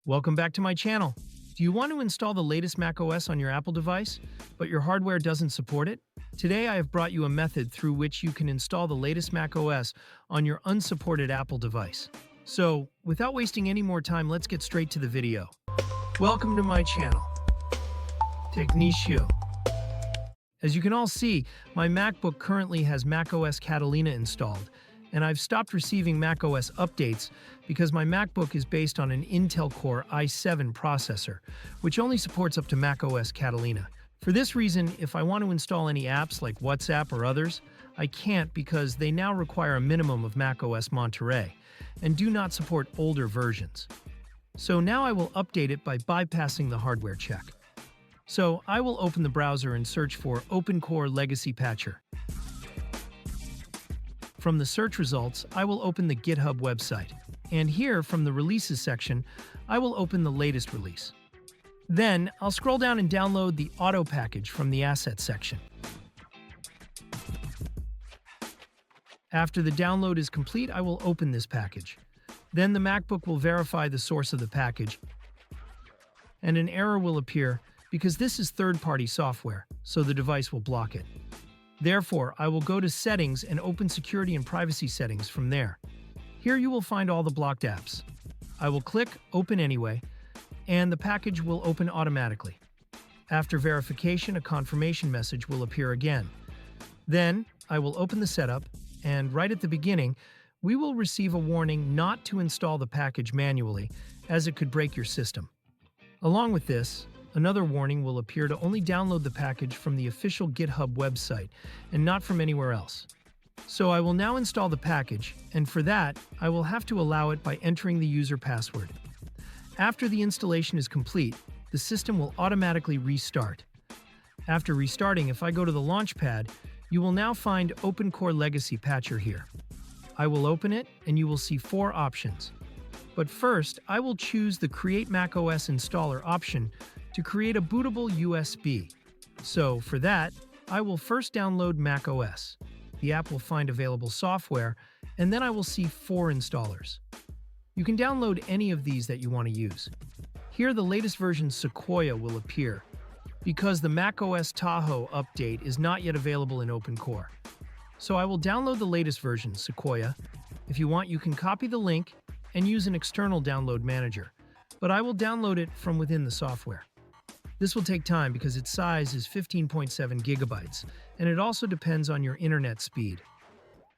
Welcome back to my channel. Do you want to install the latest macOS on your Apple device, but your hardware doesn't support it? Today I have brought you a method through which you can install the latest macOS on your unsupported Apple device. So, without wasting any more time, let's get straight to the video. Welcome to my channel, Technichio. As you can all see, my MacBook currently has macOS Catalina installed, and I've stopped receiving macOS updates because my MacBook is based on an Intel Core i7 processor, which only supports up to macOS Catalina. For this reason, if I want to install any apps like WhatsApp or others, I can't because they now require a minimum of macOS Monterey and do not support older versions. So now I will update it by bypassing the hardware check. So I will open the browser and search for OpenCore Legacy Patcher. From the search results, I will open the GitHub website, and here from the releases section, I will open the latest release. Then, I'll scroll down and download the auto package from the assets section. After the download is complete, I will open this package. Then the MacBook will verify the source of the package, and an error will appear because this is third-party software, so the device will block it. Therefore, I will go to Settings and open Security and Privacy Settings from there. Here you will find all the blocked apps. I will click Open Anyway, and the package will open automatically. After verification, a confirmation message will appear again. Then, I will open the setup, and right at the beginning, we will receive a warning not to install the package manually, as it could break your system. Along with this, another warning will appear to only download the package from the official GitHub website and not from anywhere else. So I will now install the package, and for that, I will have to allow it by entering the user password. After the installation is complete, the system will automatically restart. After restarting, if I go to the Launchpad, you will now find OpenCore Legacy Patcher here. I will open it, and you will see 4 options. But first, I will choose the Create macOS Installer option to create a bootable USB. So, for that, I will first download macOS. The app will find available software, and then I will see 4 installers. You can download any of these that you want to use. Here, the latest version Sequoia will appear, because the macOS Tahoe update is not yet available in OpenCore. So I will download the latest version, Sequoia. If you want, you can copy the link and use an external download manager, but I will download it from within the software. This will take time because its size is 15.7 gigabytes, and it also depends on your internet speed.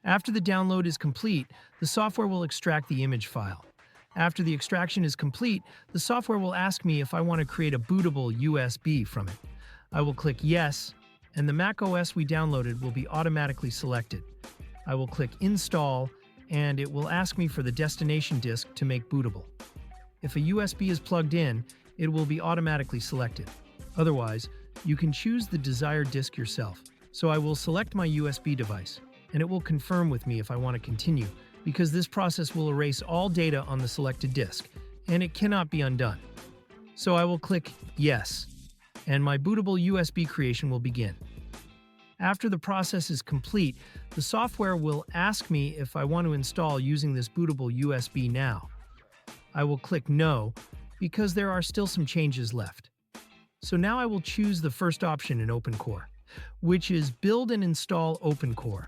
After the download is complete, the software will extract the image file. After the extraction is complete, the software will ask me if I want to create a bootable USB from it. I will click Yes, and the macOS we downloaded will be automatically selected. I will click Install, and it will ask me for the destination disk to make bootable. If a USB is plugged in, it will be automatically selected. Otherwise, you can choose the desired disk yourself. So I will select my USB device, and it will confirm with me if I want to continue, because this process will erase all data on the selected disk, and it cannot be undone. So I will click Yes, and my bootable USB creation will begin. After the process is complete, the software will ask me if I want to install using this bootable USB now. I will click No, because there are still some changes left. So now I will choose the first option in OpenCore, which is Build and Install OpenCore.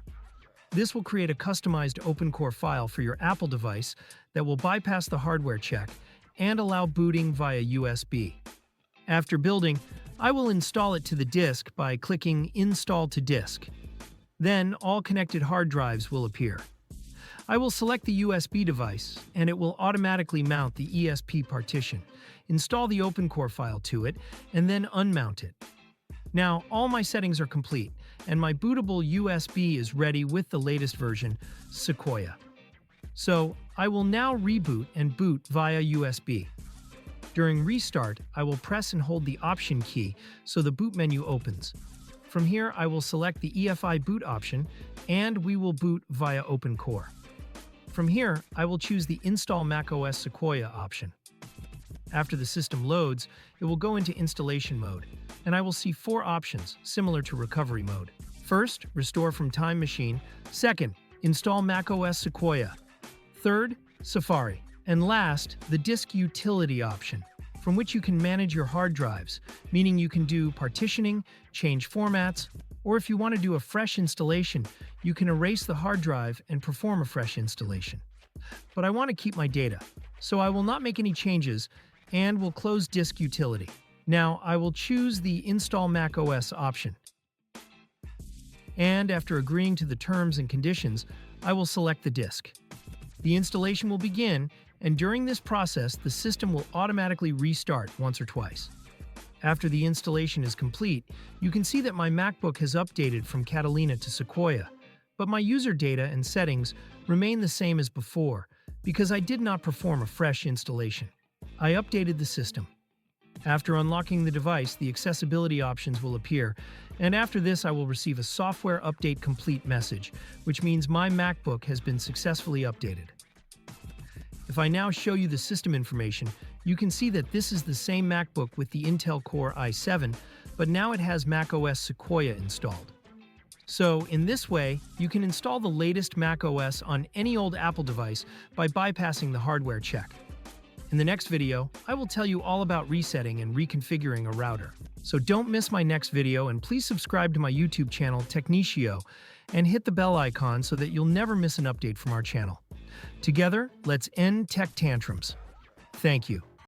This will create a customized OpenCore file for your Apple device that will bypass the hardware check and allow booting via USB. After building, I will install it to the disk by clicking Install to Disk. Then all connected hard drives will appear. I will select the USB device, and it will automatically mount the ESP partition, install the OpenCore file to it, and then unmount it. Now, all my settings are complete, and my bootable USB is ready with the latest version, Sequoia. So, I will now reboot and boot via USB. During restart, I will press and hold the Option key so the boot menu opens. From here, I will select the EFI boot option, and we will boot via OpenCore. From here, I will choose the Install macOS Sequoia option. After the system loads, it will go into installation mode, and I will see 4 options, similar to recovery mode. First, restore from Time Machine. Second, install macOS Sequoia. Third, Safari. And last, the disk utility option, from which you can manage your hard drives, meaning you can do partitioning, change formats, or if you want to do a fresh installation, you can erase the hard drive and perform a fresh installation. But I want to keep my data, so I will not make any changes and will close disk utility. Now, I will choose the Install macOS option. And after agreeing to the terms and conditions, I will select the disk. The installation will begin, and during this process, the system will automatically restart once or twice. After the installation is complete, you can see that my MacBook has updated from Catalina to Sequoia, but my user data and settings remain the same as before because I did not perform a fresh installation. I updated the system. After unlocking the device, the accessibility options will appear, and after this I will receive a software update complete message, which means my MacBook has been successfully updated. If I now show you the system information, you can see that this is the same MacBook with the Intel Core i7, but now it has macOS Sequoia installed. So, in this way, you can install the latest macOS on any old Apple device by bypassing the hardware check. In the next video, I will tell you all about resetting and reconfiguring a router. So don't miss my next video, and please subscribe to my YouTube channel, Technichio, and hit the bell icon so that you'll never miss an update from our channel. Together, let's end tech tantrums. Thank you.